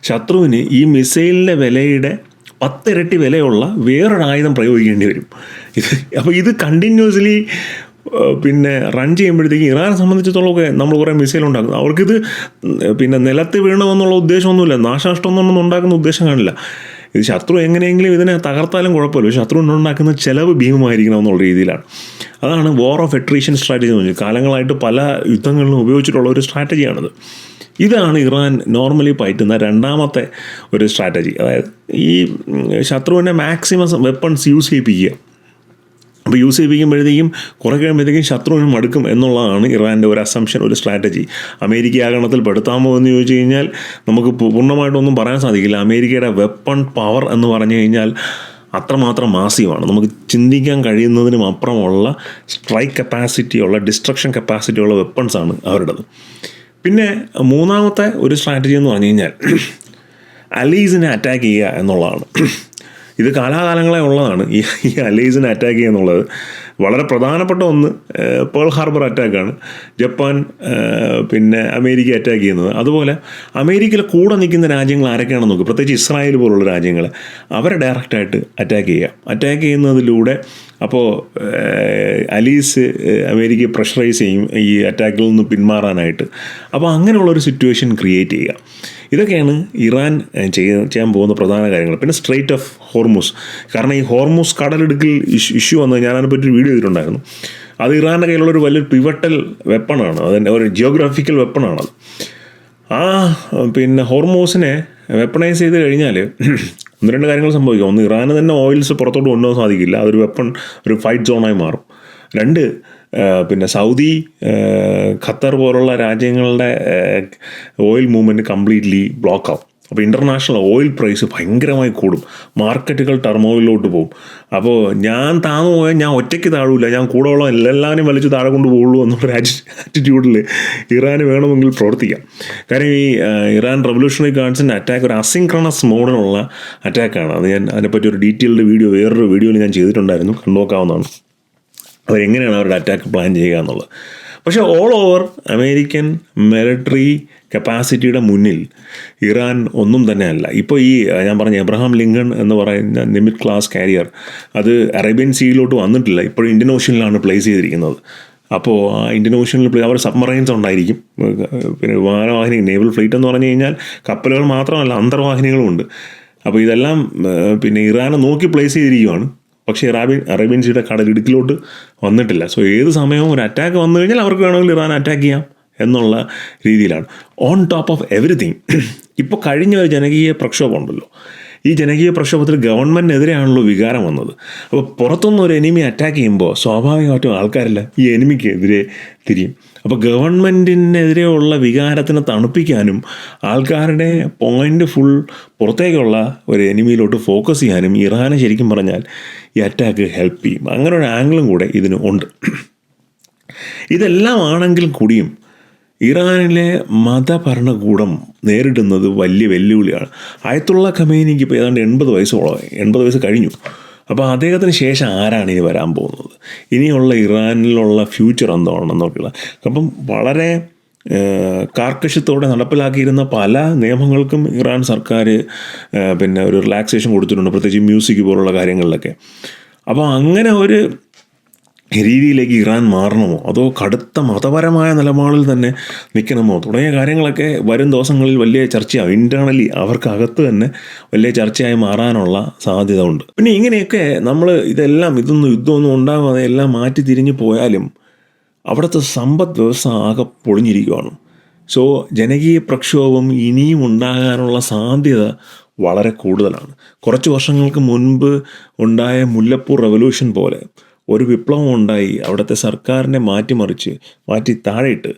ശത്രുവിന് ഈ മിസൈലിൻ്റെ വിലയുടെ 10 ഇരട്ടി വിലയുള്ള വേറൊരു ആയുധം പ്രയോഗിക്കേണ്ടി വരും. അപ്പോൾ ഇത് കണ്ടിന്യൂസ്ലി പിന്നെ റൺ ചെയ്യുമ്പോഴത്തേക്ക് ഇറാനെ സംബന്ധിച്ചിടത്തോളമൊക്കെ നമ്മൾ കുറേ മിസൈൽ ഉണ്ടാക്കും. അവർക്കിത് പിന്നെ നിലത്ത് വീണമെന്നുള്ള ഉദ്ദേശമൊന്നുമില്ല, നാശനഷ്ടമൊന്നും ഉണ്ടാക്കുന്ന ഉദ്ദേശം കാണില്ല. ഇത് ശത്രു എങ്ങനെയെങ്കിലും ഇതിനെ തകർത്താലും കുഴപ്പമില്ല, ശത്രു ഉണ്ടാക്കുന്ന ചിലവ് ഭീമമായിരിക്കണം എന്നുള്ള രീതിയിലാണ്. അതാണ് വാർ ഓഫ് അട്രീഷൻ സ്ട്രാറ്റജി എന്ന് പറഞ്ഞാൽ. കാലങ്ങളായിട്ട് പല യുദ്ധങ്ങളിലും ഉപയോഗിച്ചിട്ടുള്ള ഒരു സ്ട്രാറ്റജിയാണിത്. ഇതാണ് ഇറാൻ നോർമലി പയറ്റുന്ന രണ്ടാമത്തെ ഒരു സ്ട്രാറ്റജി. അതായത് ഈ ശത്രുവിനെ മാക്സിമം വെപ്പൺസ് യൂസ് ചെയ്യിപ്പിക്കുക. അപ്പോൾ യൂസ് ചെയ്യിപ്പിക്കുമ്പോഴത്തേക്കും കുറേ കഴിയുമ്പോഴത്തേക്കും ശത്രുവിന് മടുക്കും എന്നുള്ളതാണ് ഇറാൻ്റെ ഒരു അസംഷൻ, ഒരു സ്ട്രാറ്റജി. അമേരിക്ക ആ ഗണത്തിൽ പെടുത്താമോ എന്ന് ചോദിച്ചു കഴിഞ്ഞാൽ നമുക്ക് പൂർണ്ണമായിട്ടൊന്നും പറയാൻ സാധിക്കില്ല. അമേരിക്കയുടെ വെപ്പൺ പവർ എന്ന് പറഞ്ഞു കഴിഞ്ഞാൽ അത്രമാത്രം മാസീവാണ്. നമുക്ക് ചിന്തിക്കാൻ കഴിയുന്നതിനും അപ്പുറമുള്ള സ്ട്രൈക്ക് കപ്പാസിറ്റിയുള്ള, ഡിസ്ട്രക്ഷൻ കപ്പാസിറ്റിയുള്ള വെപ്പൺസാണ് അവരുടേത്. പിന്നെ മൂന്നാമത്തെ ഒരു സ്ട്രാറ്റജി എന്ന് പറഞ്ഞു കഴിഞ്ഞാൽ അലീസിനെ അറ്റാക്ക് ചെയ്യുക എന്നുള്ളതാണ്. ഇത് കാലാകാലങ്ങളെ ഉള്ളതാണ്. ഈ അലീസിനെ അറ്റാക്ക് ചെയ്യുക എന്നുള്ളത് വളരെ പ്രധാനപ്പെട്ട ഒന്ന് പേൾ ഹാർബർ അറ്റാക്കാണ്. ജപ്പാൻ പിന്നെ അമേരിക്ക അറ്റാക്ക് ചെയ്യുന്നത്. അതുപോലെ അമേരിക്കയിൽ കൂടെ നിൽക്കുന്ന രാജ്യങ്ങൾ ആരൊക്കെയാണെന്ന് നോക്കുക, പ്രത്യേകിച്ച് ഇസ്രായേൽ പോലുള്ള രാജ്യങ്ങൾ, അവരെ ഡയറക്റ്റായിട്ട് അറ്റാക്ക് ചെയ്യുക. അറ്റാക്ക് ചെയ്യുന്നതിലൂടെ അപ്പോൾ അലീസ് അമേരിക്കയെ പ്രഷറൈസ് ചെയ്യും ഈ അറ്റാക്കിൽ നിന്ന് പിന്മാറാനായിട്ട്. അപ്പോൾ അങ്ങനെയുള്ളൊരു സിറ്റുവേഷൻ ക്രിയേറ്റ് ചെയ്യുക. ഇതൊക്കെയാണ് ഇറാൻ ചെയ്യാൻ പോകുന്ന പ്രധാന കാര്യങ്ങൾ. പിന്നെ സ്ട്രെയ്റ്റ് ഓഫ് ഹോർമുസ്, കാരണം ഈ ഹോർമുസ് കടലിടുക്കിൽ ഇഷ്യൂ വന്നത് ഞാൻ അതിനെപ്പറ്റി ഒരു വീഡിയോ ചെയ്തിട്ടുണ്ടായിരുന്നു. അത് ഇറാൻ്റെ കയ്യിലുള്ളൊരു വലിയൊരു പിവട്ടൽ വെപ്പണാണ്, അതിൻ്റെ ഒരു ജിയോഗ്രാഫിക്കൽ വെപ്പണാണത്. ആ പിന്നെ ഹോർമോസിനെ വെപ്പണൈസ് ചെയ്ത് കഴിഞ്ഞാൽ ഒന്ന് രണ്ട് കാര്യങ്ങൾ സംഭവിക്കും. ഒന്ന്, ഇറാന് തന്നെ ഓയിൽസ് പുറത്തോട്ട് കൊണ്ടുപോകാൻ സാധിക്കില്ല, അതൊരു വെപ്പൺ, ഒരു ഫൈറ്റ് സോണായി മാറും. രണ്ട്, പിന്നെ സൗദി, ഖത്തർ പോലുള്ള രാജ്യങ്ങളുടെ ഓയിൽ മൂവ്മെൻറ്റ് കംപ്ലീറ്റ്ലി ബ്ലോക്ക് ആവും. അപ്പോൾ ഇൻ്റർനാഷണൽ ഓയിൽ പ്രൈസ് ഭയങ്കരമായി കൂടും, മാർക്കറ്റുകൾ ടർമോയിലോട്ട് പോകും. അപ്പോൾ ഞാൻ താന്നു പോയാൽ ഞാൻ ഒറ്റയ്ക്ക് താഴൂല, ഞാൻ കൂടെ ഉള്ള എല്ലാവരും വലിച്ച് താഴെ കൊണ്ട് പോകുള്ളൂ എന്നുള്ളൊരു ആറ്റിറ്റ്യൂഡിൽ ഇറാന് വേണമെങ്കിൽ പ്രവർത്തിക്കാം. കാര്യം ഈ ഇറാൻ റവല്യൂഷണറി ഗാർഡ്സിൻ്റെ അറ്റാക്ക് ഒരു അസിൻക്രണസ് മോഡിലുള്ള അറ്റാക്കാണ്. അത് ഞാൻ അതിനെപ്പറ്റി ഒരു ഡീറ്റെയിൽഡ് വീഡിയോ വേറൊരു വീഡിയോയിൽ ഞാൻ ചെയ്തിട്ടുണ്ടായിരുന്നു, കണ്ടുനോക്കാവുന്നതാണ്. അവരെങ്ങനെയാണ് അവരുടെ അറ്റാക്ക് പ്ലാൻ ചെയ്യുക എന്നുള്ളത്. പക്ഷേ ഓൾ ഓവർ അമേരിക്കൻ മിലിറ്ററി കപ്പാസിറ്റിയുടെ മുന്നിൽ ഇറാൻ ഒന്നും തന്നെ അല്ല. ഇപ്പോൾ ഈ ഞാൻ പറഞ്ഞ എബ്രഹാം ലിങ്കൺ എന്ന് പറയുന്ന നിമിറ്റ് ക്ലാസ് കാരിയർ, അത് അറേബ്യൻ സീയിലോട്ട് വന്നിട്ടില്ല, ഇപ്പോഴും ഇന്ത്യൻ ഓഷ്യനിലാണ് പ്ലേസ് ചെയ്തിരിക്കുന്നത്. അപ്പോൾ ആ ഇന്ത്യൻ ഓഷ്യനിൽ അവർ സബ്മറൈൻസ് ഉണ്ടായിരിക്കും, പിന്നെ വിമാനവാഹിനി, നേവൽ ഫ്ലീറ്റ് എന്ന് പറഞ്ഞു കഴിഞ്ഞാൽ കപ്പലുകൾ മാത്രമല്ല അന്തർവാഹിനികളുമുണ്ട്. അപ്പോൾ ഇതെല്ലാം പിന്നെ ഇറാനെ നോക്കി പ്ലേസ് ചെയ്തിരിക്കുകയാണ്. പക്ഷേ അറേബ്യൻ സീയുടെ കടലിടുക്കിലോട്ട് വന്നിട്ടില്ല. സോ ഏത് സമയവും ഒരു അറ്റാക്ക് വന്നു കഴിഞ്ഞാൽ അവർക്ക് വേണമെങ്കിൽ ഇറാൻ അറ്റാക്ക് ചെയ്യാം എന്നുള്ള രീതിയിലാണ്. ഓൺ ടോപ്പ് ഓഫ് എവറിത്തിങ്, ഇപ്പോൾ കഴിഞ്ഞ ഒരു ജനകീയ പ്രക്ഷോഭം ഉണ്ടല്ലോ, ഈ ജനകീയ പ്രക്ഷോഭത്തിൽ ഗവൺമെൻറ്റിനെതിരെയാണല്ലോ വികാരം വന്നത്. അപ്പോൾ പുറത്തുനിന്ന് ഒരു എനിമി അറ്റാക്ക് ചെയ്യുമ്പോൾ സ്വാഭാവികമായിട്ടും ആൾക്കാരില്ല ഈ എനിമിക്ക് എതിരെ തിരിയും. അപ്പോൾ ഗവൺമെൻറ്റിനെതിരെയുള്ള വികാരത്തിനെ തണുപ്പിക്കാനും ആൾക്കാരുടെ പോയിൻ്റ് ഫുൾ പുറത്തേക്കുള്ള ഒരു എനിമിയിലോട്ട് ഫോക്കസ് ചെയ്യാനും ഇറാനെ ശരിക്കും പറഞ്ഞാൽ ഈ അറ്റാക്ക് ഹെൽപ്പ് ചെയ്യും. അങ്ങനെ ഒരു ആംഗിളും കൂടെ ഇതിന് ഉണ്ട്. ഇതെല്ലാം ആണെങ്കിൽ കൂടിയും ഇറാനിലെ മതഭരണകൂടം നേരിടുന്നത് വലിയ വെല്ലുവിളിയാണ്. അയത്തുള്ള ഖമേനിക്ക് ഇപ്പോൾ ഏതാണ്ട് 80 വയസ്സ് കഴിഞ്ഞു. അപ്പോൾ അദ്ദേഹത്തിന് ശേഷം ആരാണ് ഇനി വരാൻ പോകുന്നത്, ഇനിയുള്ള ഇറാനിലുള്ള ഫ്യൂച്ചർ എന്താണെന്നൊക്കെയുള്ള. അപ്പം വളരെ കാർക്കശ്യത്തോടെ നടപ്പിലാക്കിയിരുന്ന പല നിയമങ്ങൾക്കും ഇറാൻ സർക്കാർ പിന്നെ ഒരു റിലാക്സേഷൻ കൊടുത്തിട്ടുണ്ട്, പ്രത്യേകിച്ച് മ്യൂസിക് പോലുള്ള കാര്യങ്ങളിലൊക്കെ. അപ്പോൾ അങ്ങനെ ഒരു രീതിയിലേക്ക് ഇറാൻ മാറണമോ അതോ കടുത്ത മതപരമായ നിലപാടിൽ തന്നെ നിൽക്കണമോ തുടങ്ങിയ കാര്യങ്ങളൊക്കെ വരും ദിവസങ്ങളിൽ വലിയ ചർച്ചയാവും. ഇൻറ്റേർണലി അവർക്കകത്ത് തന്നെ വലിയ ചർച്ചയായി മാറാനുള്ള സാധ്യത ഉണ്ട്. പിന്നെ ഇങ്ങനെയൊക്കെ നമ്മൾ ഇതൊന്നും യുദ്ധമൊന്നും ഉണ്ടാകാതെ എല്ലാം മാറ്റി തിരിഞ്ഞു പോയാലും അവിടുത്തെ സമ്പദ് വ്യവസ്ഥ ആകെ പൊളിഞ്ഞിരിക്കുകയാണ്. സോ ജനകീയ പ്രക്ഷോഭം ഇനിയും ഉണ്ടാകാനുള്ള സാധ്യത വളരെ കൂടുതലാണ്. കുറച്ച് വർഷങ്ങൾക്ക് മുൻപ് ഉണ്ടായ മുല്ലപ്പൂർ റവല്യൂഷൻ പോലെ ഒരു വിപ്ലവം ഉണ്ടായി അവിടുത്തെ സർക്കാരിനെ മാറ്റി താഴെയിട്ട്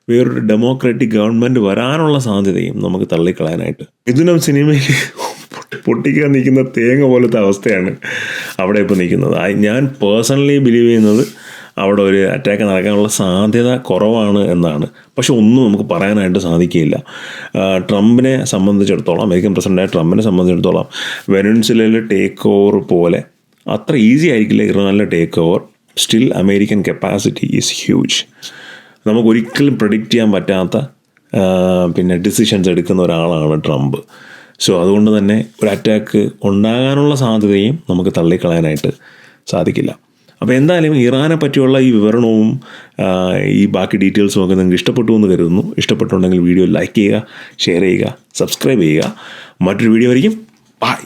വേറൊരു ഡെമോക്രാറ്റിക് ഗവൺമെൻറ് വരാനുള്ള സാധ്യതയും നമുക്ക് തള്ളിക്കളയാനായിട്ട്. ഇതിനും സിനിമയിൽ പൊട്ടിക്കാൻ നിൽക്കുന്ന തേങ്ങ പോലത്തെ അവസ്ഥയാണ് അവിടെ ഇപ്പോൾ നിൽക്കുന്നത്. ഞാൻ പേഴ്സണലി ബിലീവ് ചെയ്യുന്നത് അവിടെ ഒരു അറ്റാക്ക് നടക്കാനുള്ള സാധ്യത കുറവാണ് എന്നാണ്. പക്ഷെ ഒന്നും നമുക്ക് പറയാനായിട്ട് സാധിക്കില്ല. ട്രംപിനെ സംബന്ധിച്ചിടത്തോളം, അമേരിക്കൻ പ്രസിഡൻ്റായ ട്രംപിനെ സംബന്ധിച്ചിടത്തോളം വെനസ്വേലയിലെ ടേക്ക് ഓവർ പോലെ അത്ര ഈസി ആയിരിക്കില്ല ഇറാനിലെ take over. Still American capacity is huge. നമുക്കൊരിക്കലും പ്രെഡിക്റ്റ് ചെയ്യാൻ പറ്റാത്ത പിന്നെ ഡിസിഷൻസ് എടുക്കുന്ന ഒരാളാണ് ട്രംപ്. സോ അതുകൊണ്ട് തന്നെ ഒരു അറ്റാക്ക് ഉണ്ടാകാനുള്ള സാധ്യതയും നമുക്ക് തള്ളിക്കളയാനായിട്ട് സാധിക്കില്ല. അപ്പോൾ എന്തായാലും ഇറാനെ പറ്റിയുള്ള ഈ വിവരണവും ഈ ബാക്കി ഡീറ്റെയിൽസും ഒക്കെ നിങ്ങൾക്ക് ഇഷ്ടപ്പെട്ടു എന്ന് കരുതുന്നു. ഇഷ്ടപ്പെട്ടുണ്ടെങ്കിൽ വീഡിയോ ലൈക്ക് ചെയ്യുക, ഷെയർ ചെയ്യുക, സബ്സ്ക്രൈബ് ചെയ്യുക. മറ്റൊരു വീഡിയോ ആയിരിക്കും. ബൈ.